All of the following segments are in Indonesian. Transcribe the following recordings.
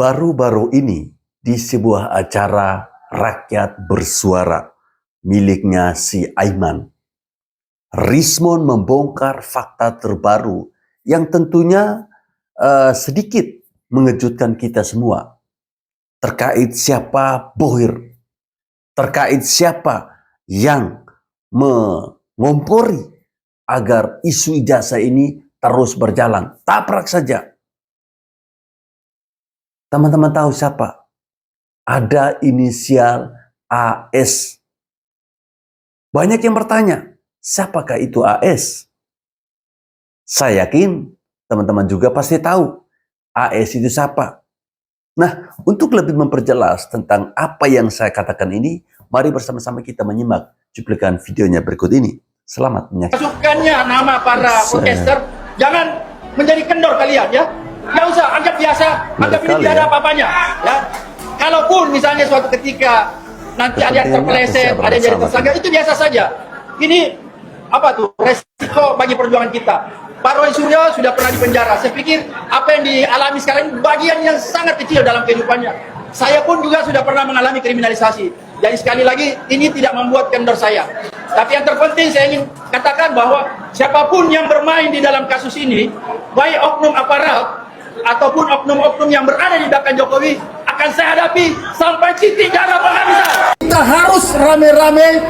Baru-baru ini di sebuah acara Rakyat Bersuara miliknya si Aiman, Rismond membongkar fakta terbaru yang tentunya sedikit mengejutkan kita semua terkait siapa Bohir, terkait siapa yang mengompori agar isu ijazah ini terus berjalan. Tabrak saja. Teman-teman tahu siapa? Ada inisial AS. Banyak yang bertanya, siapakah itu AS? Saya yakin teman-teman juga pasti tahu AS itu siapa. Nah, untuk lebih memperjelas tentang apa yang saya katakan ini, mari bersama-sama kita menyimak cuplikan videonya berikut ini. Selamat menyaksikan. Masukkannya nama para podcaster, jangan menjadi kendor kalian ya. Nggak usah, anggap biasa, anggap ini tidak ada apa-apanya ya. Kalaupun misalnya suatu ketika nanti ada yang terpeleset, ada yang jadi tersangka, itu biasa saja. Ini apa tuh, resiko bagi perjuangan kita. Pak Roy Suryo sudah pernah dipenjara. Saya pikir apa yang dialami sekarang ini bagian yang sangat kecil dalam kehidupannya. Saya pun juga sudah pernah mengalami kriminalisasi. Jadi sekali lagi, ini tidak membuat kendor saya. Tapi yang terpenting saya ingin katakan bahwa siapapun yang bermain di dalam kasus ini, baik oknum aparat ataupun oknum-oknum yang berada di belakang Jokowi, akan saya hadapi sampai titik darah penghabisan. Kita harus rame-rame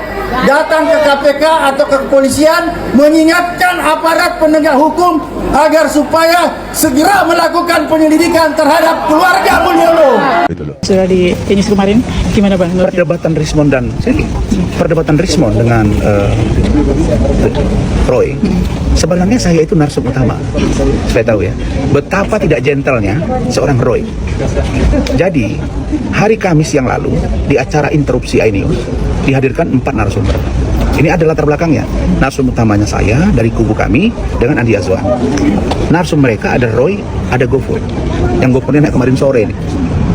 datang ke KPK atau ke kepolisian mengingatkan aparat penegak hukum agar supaya segera melakukan penyelidikan terhadap keluarga Mulyono. Sudah di finish kemarin, gimana Bang? Perdebatan Rismond dengan Roy. Sebenarnya saya itu narsum utama. Saya tahu ya, betapa tidak gentlenya seorang Roy. Jadi, hari Kamis yang lalu di acara interupsi iNews dihadirkan 4 narasumber. Ini adalah latar belakangnya. Narsum utamanya saya dari kubu kami dengan Andi Azwan. Narsum mereka ada Roy, ada Gofur. Yang Gofurnya naik kemarin sore ini.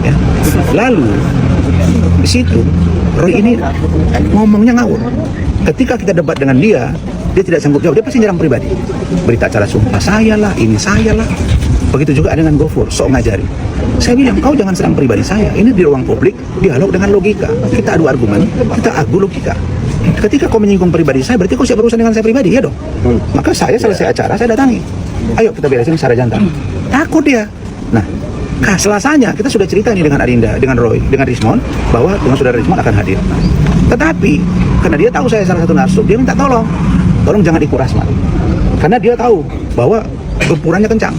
Ya. Lalu di situ Roy ini ngomongnya ngawur. Ketika kita debat dengan dia tidak sanggup jawab. Dia pasti nyerang pribadi. Berita acara sumpah saya lah, ini saya lah. Begitu juga dengan Gofur, sok ngajari. Saya bilang, kau jangan serang pribadi saya. Ini di ruang publik, dialog dengan logika. Kita adu argumen, kita adu logika. Ketika kau menyinggung pribadi saya, berarti kau siap berurusan dengan saya pribadi, ya dong? Maka saya selesai acara, saya datangi. Ayo kita beresin secara jantan. Takut dia. Nah, Selasanya kita sudah cerita ini dengan Arinda, dengan Roy, dengan Rismond, bahwa dengan saudara Rismond akan hadir. Tetapi, karena dia tahu saya salah satu narsum, dia minta tolong jangan dikuras, Mas. Karena dia tahu bahwa gempurannya kencang.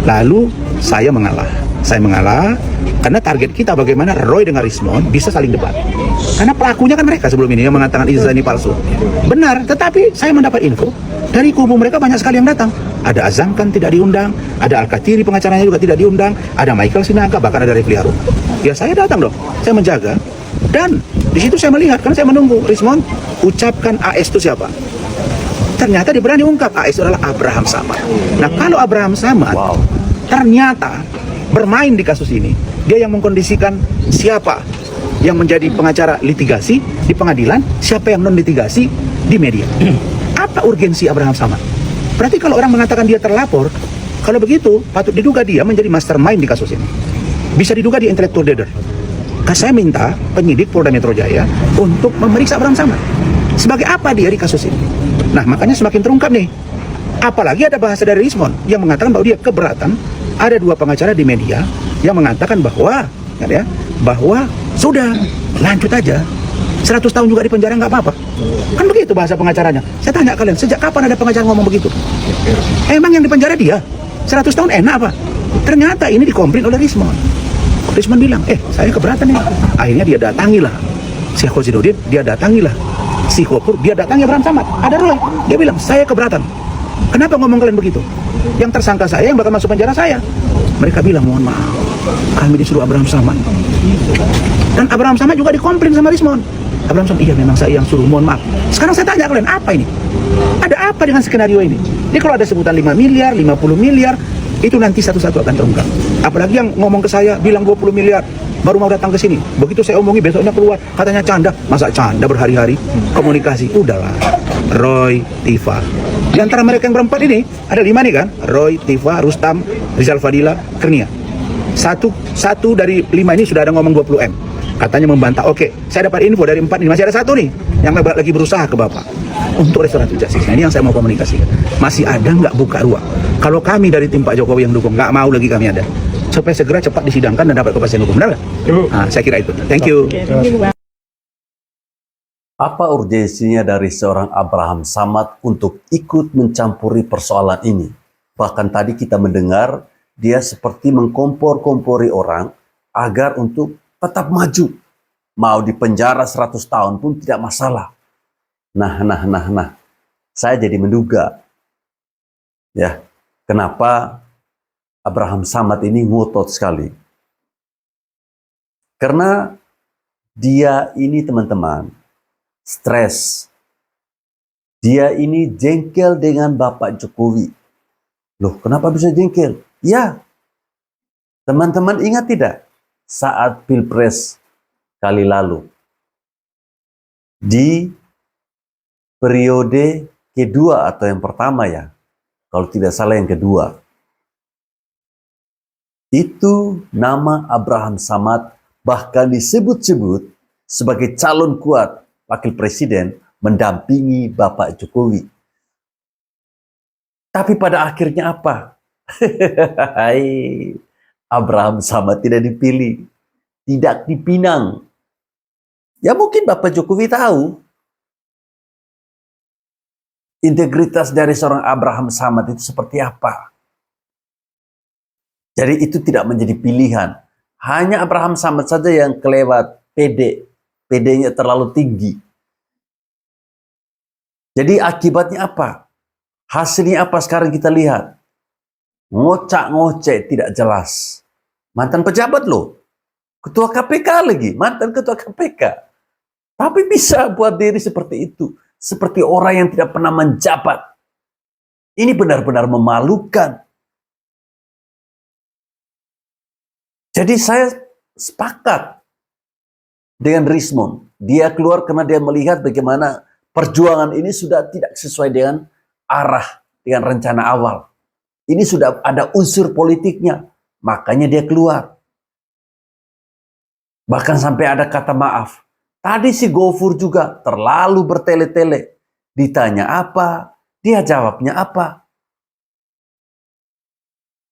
Lalu saya mengalah karena target kita bagaimana Roy dengan Rismond bisa saling debat. Karena pelakunya kan mereka sebelum ini yang mengatakan ijazah ini palsu. Benar, tetapi saya mendapat info dari kubu mereka banyak sekali yang datang. Ada Azam kan tidak diundang, ada Al-Katiri pengacaranya juga tidak diundang, ada Michael Sinaka, bahkan ada Refli Harun. Ya saya datang dong, saya menjaga. Dan di situ saya melihat, karena saya menunggu Rismond ucapkan AS itu siapa. Ternyata dia berani ungkap AS adalah Abraham Samad. Nah kalau Abraham Samad ternyata bermain di kasus ini, dia yang mengkondisikan siapa yang menjadi pengacara litigasi di pengadilan, siapa yang non litigasi di media. Apa urgensi Abraham Samad? Berarti kalau orang mengatakan dia terlapor, kalau begitu patut diduga dia menjadi mastermind di kasus ini. Bisa diduga dia intellectual leader. Saya minta penyidik Polda Metro Jaya untuk memeriksa Abraham Samad. Sebagai apa dia di kasus ini? Nah makanya semakin terungkap nih. Apalagi ada bahasa dari Rismond yang mengatakan bahwa dia keberatan. Ada 2 pengacara di media yang mengatakan bahwa bahwa sudah lanjut aja, 100 tahun juga di penjara nggak apa-apa. Kan begitu bahasa pengacaranya. Saya tanya kalian, sejak kapan ada pengacara ngomong begitu? Emang yang di penjara dia 100 tahun enak apa? Ternyata ini dikomplain oleh Rismond. Rismond bilang, saya keberatan nih. Akhirnya dia datangilah si Khozidudin, dia datangilah si Gofur, dia datangi Abraham Samad. Ada Roy, dia bilang, saya keberatan. Kenapa ngomong kalian begitu? Yang tersangka saya yang bakal masuk penjara saya. Mereka bilang, mohon maaf, kami disuruh Abraham Samad. Dan Abraham Samad juga dikomplain sama Rismond. Abraham Samad, iya memang saya yang suruh, mohon maaf. Sekarang saya tanya kalian, apa ini? Ada apa dengan skenario ini? Jadi kalau ada sebutan 5 miliar, 50 miliar, itu nanti satu-satu akan terungkap. Apalagi yang ngomong ke saya, bilang 20 miliar, baru mau datang ke sini. Begitu saya omongi, besoknya keluar, katanya canda. Masa canda berhari-hari? Komunikasi, udahlah. Roy, Tifa. Di antara mereka yang berempat ini, ada 5 nih kan? Roy, Tifa, Rustam, Rizal Fadila, Kurnia. Satu dari 5 ini sudah ada ngomong 20 M. Katanya membantah. Oke, saya dapat info dari 4 ini masih ada 1 nih yang lagi berusaha ke Bapak untuk restoratif justice. Nah, ini yang saya mau komunikasi. Masih ada nggak buka ruang? Kalau kami dari tim Pak Jokowi yang dukung, nggak mau lagi kami ada. Supaya segera cepat disidangkan dan dapat kepastian hukum. Benar nggak? Nah, saya kira itu. Thank you. Oke, thank you, Bang. Apa urgensinya dari seorang Abraham Samad untuk ikut mencampuri persoalan ini? Bahkan tadi kita mendengar dia seperti mengkompor-kompori orang agar untuk tetap maju. Mau dipenjara 100 tahun pun tidak masalah. Nah. Saya jadi menduga, ya, kenapa Abraham Samad ini ngotot sekali. Karena dia ini, teman-teman, stres. Dia ini jengkel dengan Bapak Jokowi. Loh, kenapa bisa jengkel? Ya, teman-teman ingat tidak? Saat Pilpres kali lalu, di periode kedua atau yang pertama ya, kalau tidak salah yang kedua, itu nama Abraham Samad bahkan disebut-sebut sebagai calon kuat wakil presiden mendampingi Bapak Jokowi. Tapi pada akhirnya apa? Abraham Samad tidak dipilih, tidak dipinang. Ya mungkin Bapak Jokowi tahu integritas dari seorang Abraham Samad itu seperti apa. Jadi itu tidak menjadi pilihan. Hanya Abraham Samad saja yang kelewat PD. PD-nya terlalu tinggi. Jadi akibatnya apa? Hasilnya apa sekarang kita lihat? Ngocak-ngocek tidak jelas. Mantan pejabat loh. Ketua KPK lagi. Mantan ketua KPK. Tapi bisa buat diri seperti itu. Seperti orang yang tidak pernah menjabat. Ini benar-benar memalukan. Jadi saya sepakat dengan Rismond. Dia keluar karena dia melihat bagaimana perjuangan ini sudah tidak sesuai dengan arah, dengan rencana awal. Ini sudah ada unsur politiknya. Makanya dia keluar. Bahkan sampai ada kata maaf. Tadi si Gofur juga terlalu bertele-tele. Ditanya apa, dia jawabnya apa.